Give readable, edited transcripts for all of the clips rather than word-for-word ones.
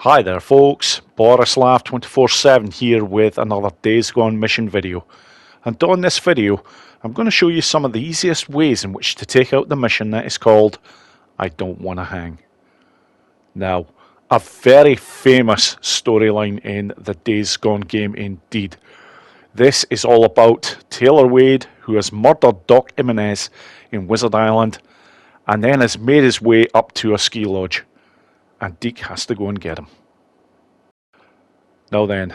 Hi there folks, Borislav247 here with another Days Gone mission video. And on this video, I'm going to show you some of the easiest ways in which to take out the mission that is called I Don't Want to Hang. Now, a very famous storyline in the Days Gone game indeed. This is all about Taylor Wade, who has murdered Doc Jimenez in Wizard Island and then has made his way up to a ski lodge. And Deke has to go and get him. Now then,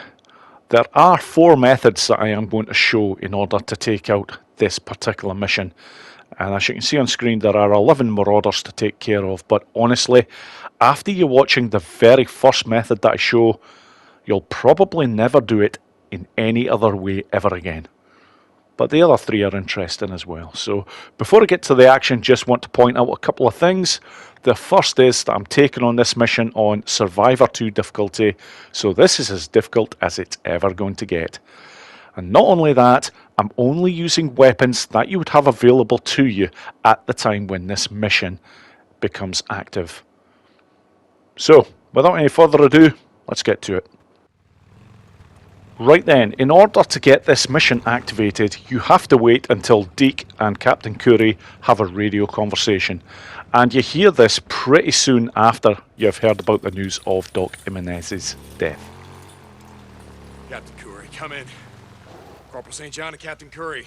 there are 4 methods that I am going to show in order to take out this particular mission. And as you can see on screen, there are 11 marauders to take care of. But honestly, after you're watching the very first method that I show, you'll probably never do it in any other way ever again. But the other 3 are interesting as well. So before I get to the action, just want to point out a couple of things. The first is that I'm taking on this mission on Survivor 2 difficulty, so this is as difficult as it's ever going to get. And not only that, I'm only using weapons that you would have available to you at the time when this mission becomes active. So, without any further ado, let's get to it. Right then, in order to get this mission activated, you have to wait until Deke and Captain Curry have a radio conversation. And you hear this pretty soon after you've heard about the news of Doc Jimenez's death. Captain Curry, come in. Corporal St. John to Captain Curry.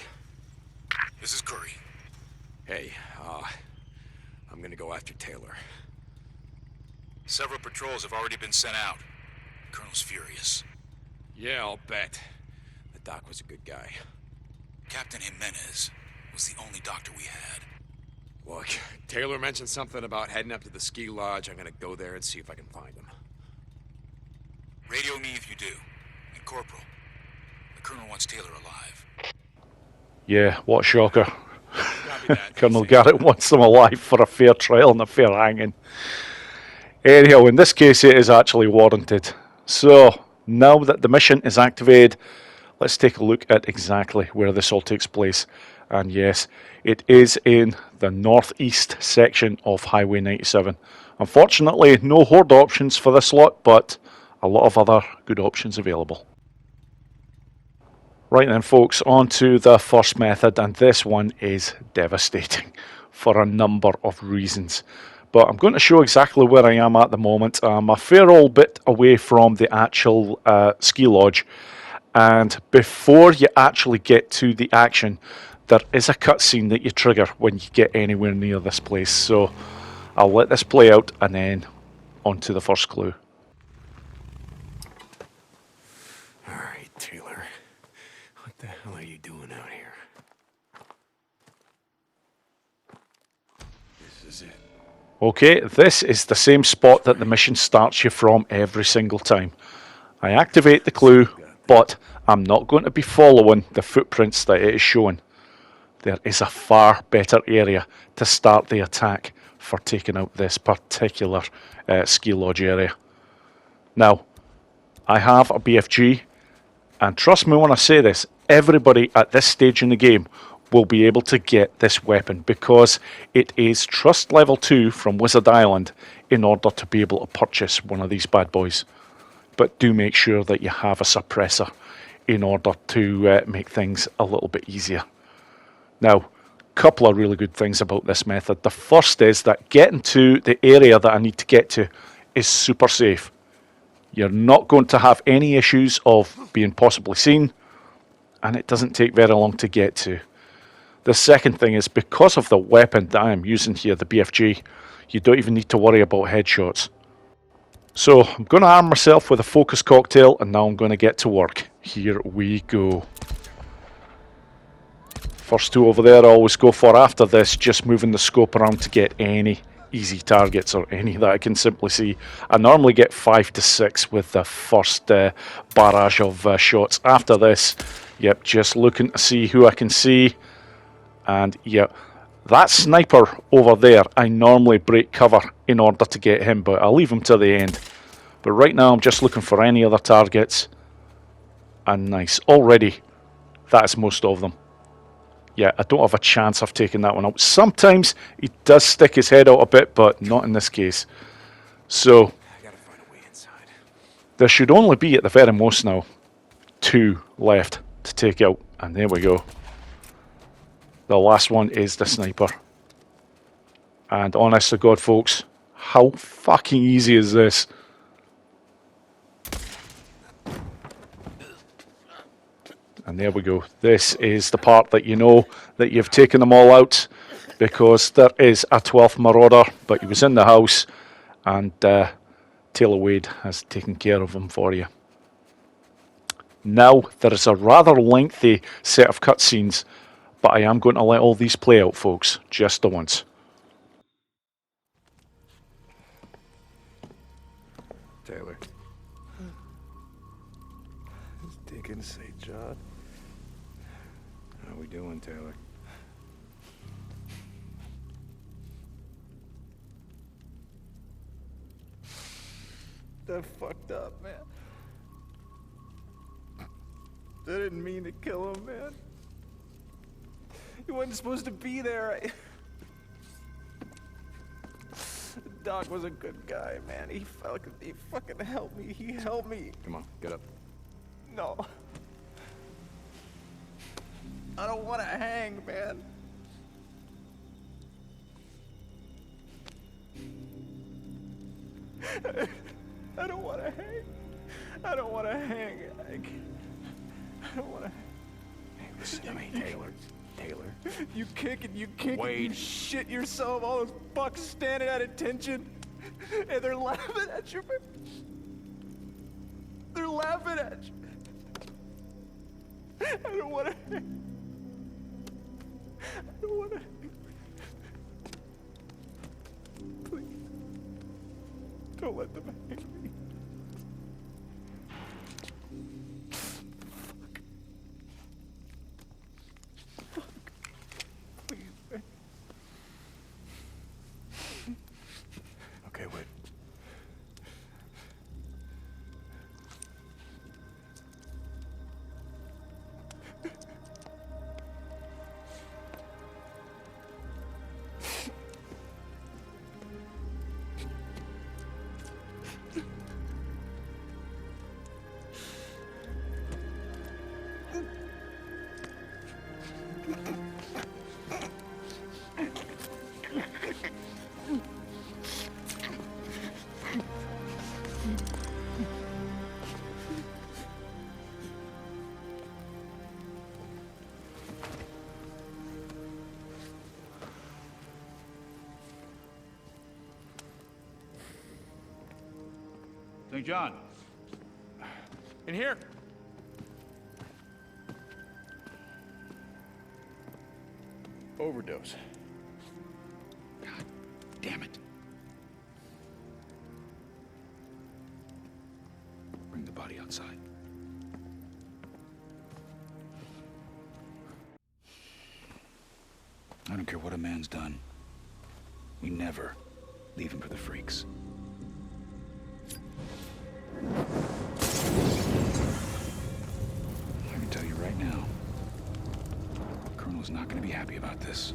This is Curry. Hey, I'm gonna go after Taylor. Several patrols have already been sent out. The Colonel's furious. Yeah, I'll bet. The doc was a good guy. Captain Jimenez was the only doctor we had. Look, Taylor mentioned something about heading up to the ski lodge. I'm gonna go there and see if I can find him. Radio me if you do. And Corporal, the Colonel wants Taylor alive. Yeah, what a shocker. Copy that. Colonel Garrett wants them alive for a fair trial and a fair hanging. Anyhow, in this case it is actually warranted. So, now that the mission is activated, let's take a look at exactly where this all takes place. And yes, it is in the northeast section of Highway 97. Unfortunately, no horde options for this lot, but a lot of other good options available. Right then folks, on to the first method, and this one is devastating for a number of reasons. But I'm going to show exactly where I am at the moment. I'm a fair old bit away from the actual ski lodge, and before you actually get to the action, there is a cutscene that you trigger when you get anywhere near this place. So I'll let this play out and then on to the first clue. Alright, Taylor. What the hell are you doing out here? This is it. Okay, this is the same spot that the mission starts you from every single time. I activate the clue, but I'm not going to be following the footprints that it is showing. There is a far better area to start the attack for taking out this particular ski lodge area. Now, I have a BFG, and trust me when I say this, everybody at this stage in the game will be able to get this weapon because it is trust level 2 from Wizard Island in order to be able to purchase one of these bad boys. But do make sure that you have a suppressor in order to make things a little bit easier. Now, a couple of really good things about this method. The first is that getting to the area that I need to get to is super safe. You're not going to have any issues of being possibly seen, and it doesn't take very long to get to. The second thing is because of the weapon that I am using here, the BFG, you don't even need to worry about headshots. So I'm going to arm myself with a focus cocktail, and now I'm going to get to work. Here we go. First 2 over there I always go for. After this, just moving the scope around to get any easy targets or any that I can simply see. I normally get 5 to 6 with the first barrage of shots. After this, yep, just looking to see who I can see. And yep, that sniper over there, I normally break cover in order to get him, but I'll leave him to the end. But right now I'm just looking for any other targets. And nice, already that's most of them. Yeah, I don't have a chance of taking that one out. Sometimes he does stick his head out a bit, but not in this case. So, I gotta find a way inside. There should only be, at the very most now, 2 left to take out. And there we go. The last one is the sniper. And honest to God, folks, how fucking easy is this? And there we go. This is the part that you know that you've taken them all out, because there is a 12th marauder, but he was in the house, and Taylor Wade has taken care of him for you. Now, there is a rather lengthy set of cutscenes, but I am going to let all these play out, folks, just the once. Taylor. As Dickens say, John. How we doing, Taylor? That fucked up, man. I didn't mean to kill him, man. He wasn't supposed to be there. Doc was a good guy, man. He fucking helped me. He helped me. Come on, get up. No. I don't want to hang, man. I don't want to hang. I don't want to hang. I don't want to. Hey, listen to me, Taylor. Taylor. You kick and you kick Wait. and you shit yourself. All those fucks standing at attention, and they're laughing at you. They're laughing at you. I don't want to. I don't want to. Please, don't let them hang me. Okay, wait. St. John. In here. Overdose. God damn it. Bring the body outside. I don't care what a man's done. We never leave him for the freaks. I can tell you right now, the Colonel's not going to be happy about this.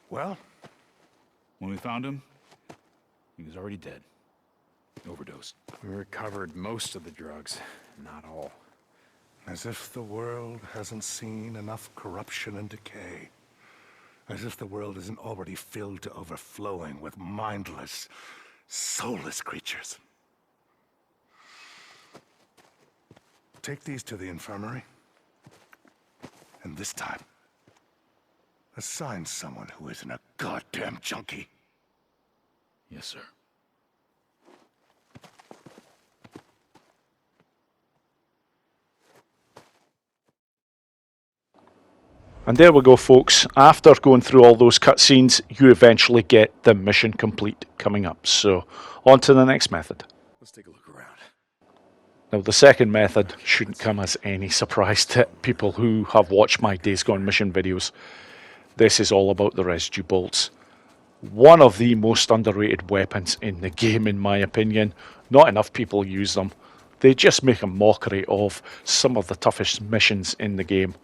Well, When we found him, he was already dead. Overdosed. We recovered most of the drugs, not all. As if the world hasn't seen enough corruption and decay. As if the world isn't already filled to overflowing with mindless, soulless creatures. Take these to the infirmary. And this time, assign someone who isn't a goddamn junkie. Yes, sir. And there we go, folks. After going through all those cutscenes, you eventually get the mission complete coming up. So, on to the next method. Let's take a look around. Now, the second method shouldn't come as any surprise to people who have watched my Days Gone mission videos. This is all about the residue bolts. One of the most underrated weapons in the game, in my opinion. Not enough people use them. They just make a mockery of some of the toughest missions in the game.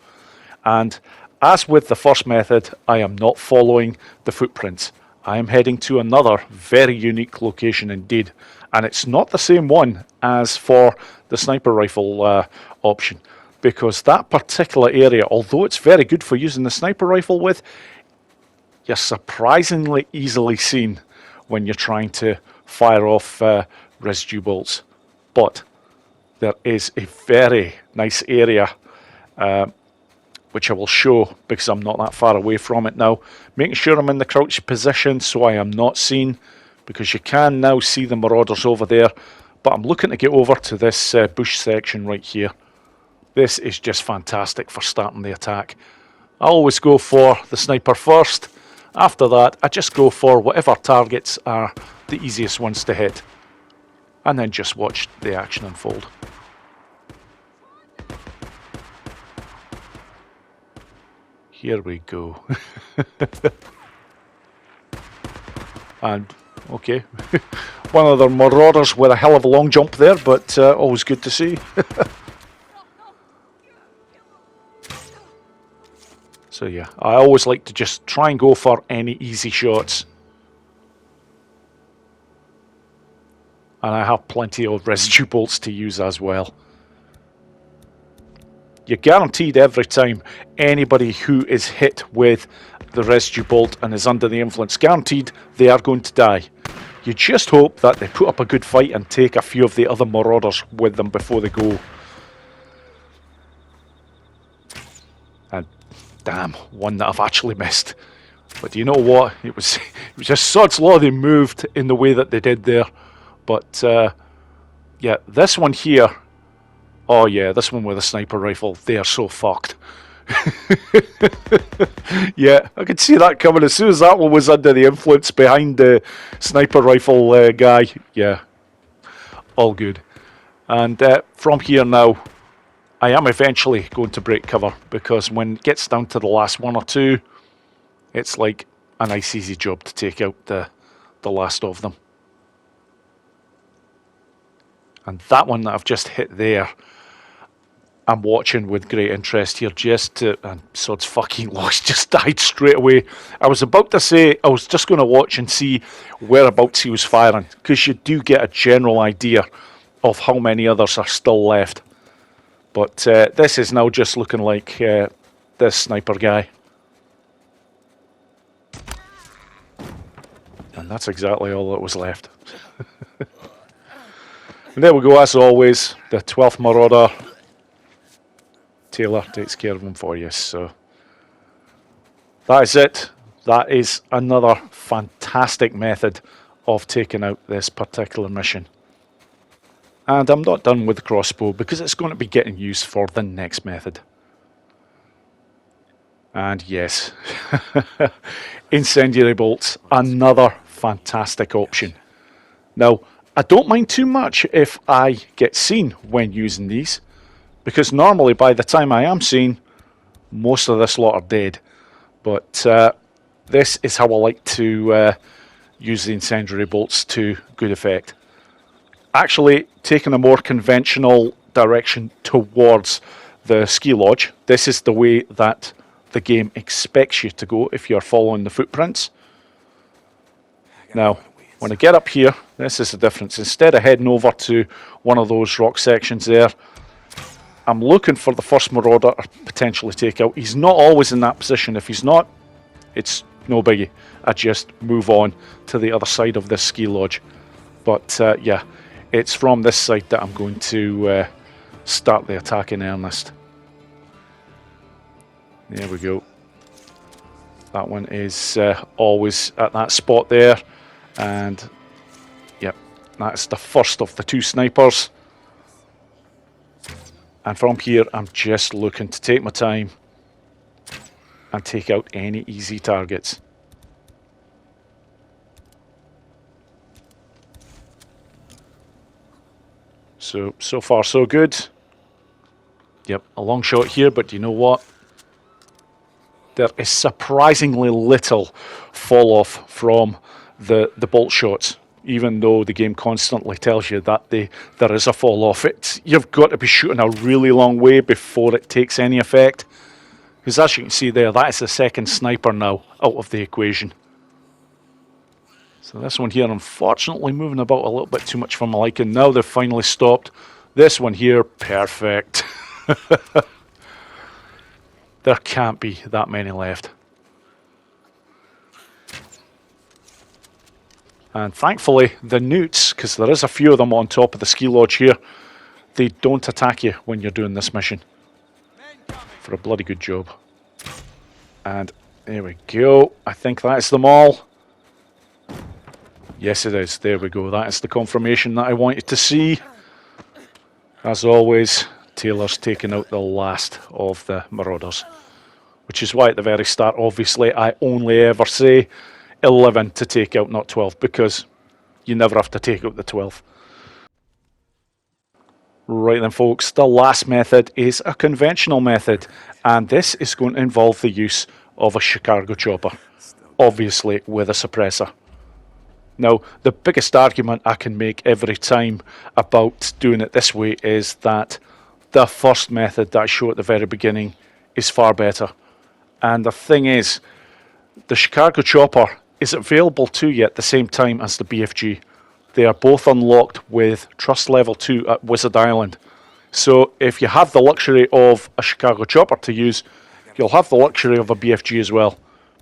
And as with the first method, I am not following the footprints. I am heading to another very unique location indeed. And it's not the same one as for the sniper rifle option. Because that particular area, although it's very good for using the sniper rifle with, you're surprisingly easily seen when you're trying to fire off residue bolts. But there is a very nice area which I will show because I'm not that far away from it now. Making sure I'm in the crouched position so I am not seen, because you can now see the marauders over there. But I'm looking to get over to this bush section right here. This is just fantastic for starting the attack. I always go for the sniper first. After that, I just go for whatever targets are the easiest ones to hit. And then just watch the action unfold. Here we go. And, okay. One of the marauders with a hell of a long jump there, but always good to see. So yeah, I always like to just try and go for any easy shots. And I have plenty of residue bolts to use as well. You're guaranteed every time anybody who is hit with the residue bolt and is under the influence, guaranteed they are going to die. You just hope that they put up a good fight and take a few of the other marauders with them before they go. And damn, one that I've actually missed. But do you know what? It was just sod's law they moved in the way that they did there. But yeah, this one here, oh yeah, this one with a sniper rifle, they are so fucked. Yeah, I could see that coming as soon as that one was under the influence behind the sniper rifle guy. Yeah, all good. And from here now, I am eventually going to break cover, because when it gets down to the last one or two, it's like a nice easy job to take out the last of them. And that one that I've just hit there, I'm watching with great interest here, just to, and sod's fucking lost, just died straight away. I was about to say I was just going to watch and see whereabouts he was firing, because you do get a general idea of how many others are still left. But this is now just looking like this sniper guy. And that's exactly all that was left. And there we go, as always, the 12th Marauder. Taylor takes care of him for you. So that is it. That is another fantastic method of taking out this particular mission. And I'm not done with the crossbow, because it's going to be getting used for the next method. And yes, incendiary bolts, another fantastic option. Now, I don't mind too much if I get seen when using these, because normally by the time I am seen, most of this lot are dead. But this is how I like to use the incendiary bolts to good effect. Actually, taking a more conventional direction towards the ski lodge. This is the way that the game expects you to go if you're following the footprints. Now, when I get up here, this is the difference. Instead of heading over to one of those rock sections there, I'm looking for the first marauder to potentially take out. He's not always in that position. If he's not, it's no biggie. I just move on to the other side of this ski lodge. But yeah, it's from this side that I'm going to start the attack in earnest. There we go. That one is always at that spot there. And yep, that's the first of the two snipers. And from here, I'm just looking to take my time and take out any easy targets. So far so good. Yep, a long shot here, but you know what? There is surprisingly little fall off from the bolt shots. even though the game constantly tells you that there is a fall off. You've got to be shooting a really long way before it takes any effect. Because as you can see there, that is the second sniper now out of the equation. So this one here, unfortunately, moving about a little bit too much for my liking. Now they've finally stopped. This one here, perfect. There can't be that many left. And thankfully, the newts, because there is a few of them on top of the ski lodge here, they don't attack you when you're doing this mission. For a bloody good job. And there we go. I think that's them all. Yes, it is. There we go. That is the confirmation that I wanted to see. As always, Taylor's taking out the last of the Marauders. Which is why at the very start, obviously, I only ever say 11 to take out, not 12, because you never have to take out the 12th. Right then, folks, the last method is a conventional method, and this is going to involve the use of a Chicago chopper, obviously with a suppressor. Now, the biggest argument I can make every time about doing it this way is that the first method that I show at the very beginning is far better. And the thing is, the Chicago chopper is available to you at the same time as the BFG. They are both unlocked with Trust Level 2 at Wizard Island. So if you have the luxury of a Chicago chopper to use, you'll have the luxury of a BFG as well.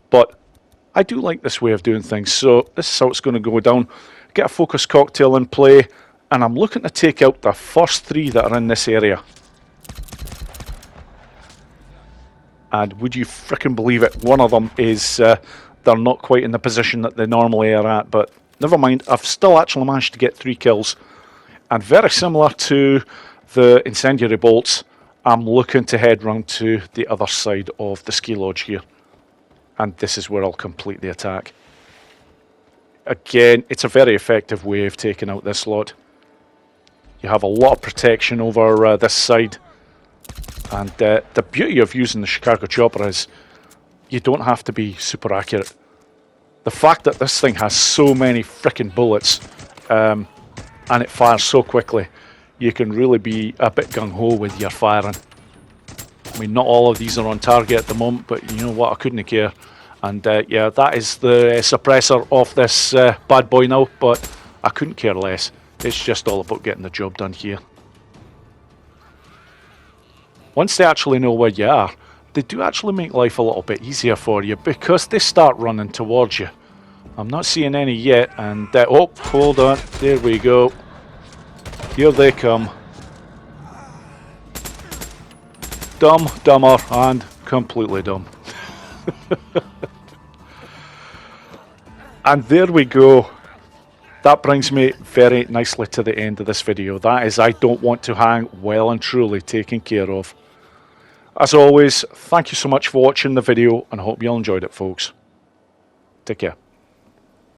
But I do like this way of doing things, so this is how it's going to go down. Get a focus cocktail in play, and I'm looking to take out the first 3 that are in this area. And would you frickin' believe it, one of them is, they're not quite in the position that they normally are at, but never mind, I've still actually managed to get 3 kills. And very similar to the Incendiary bolts, I'm looking to head round to the other side of the ski lodge here. And this is where I'll complete the attack. Again, it's a very effective way of taking out this lot. You have a lot of protection over this side. And the beauty of using the Chicago chopper is you don't have to be super accurate. The fact that this thing has so many frickin' bullets and it fires so quickly, you can really be a bit gung-ho with your firing. I mean, not all of these are on target at the moment, but you know what, I couldn't care. And yeah, that is the suppressor of this bad boy now, but I couldn't care less. It's just all about getting the job done here. Once they actually know where you are, they do actually make life a little bit easier for you because they start running towards you. I'm not seeing any yet, and oh, hold on, there we go. Here they come. Dumb, dumber, and completely dumb. And there we go. That brings me very nicely to the end of this video. That is, I don't want to hang, well and truly taken care of. As always, thank you so much for watching the video, and I hope you all enjoyed it, folks. Take care.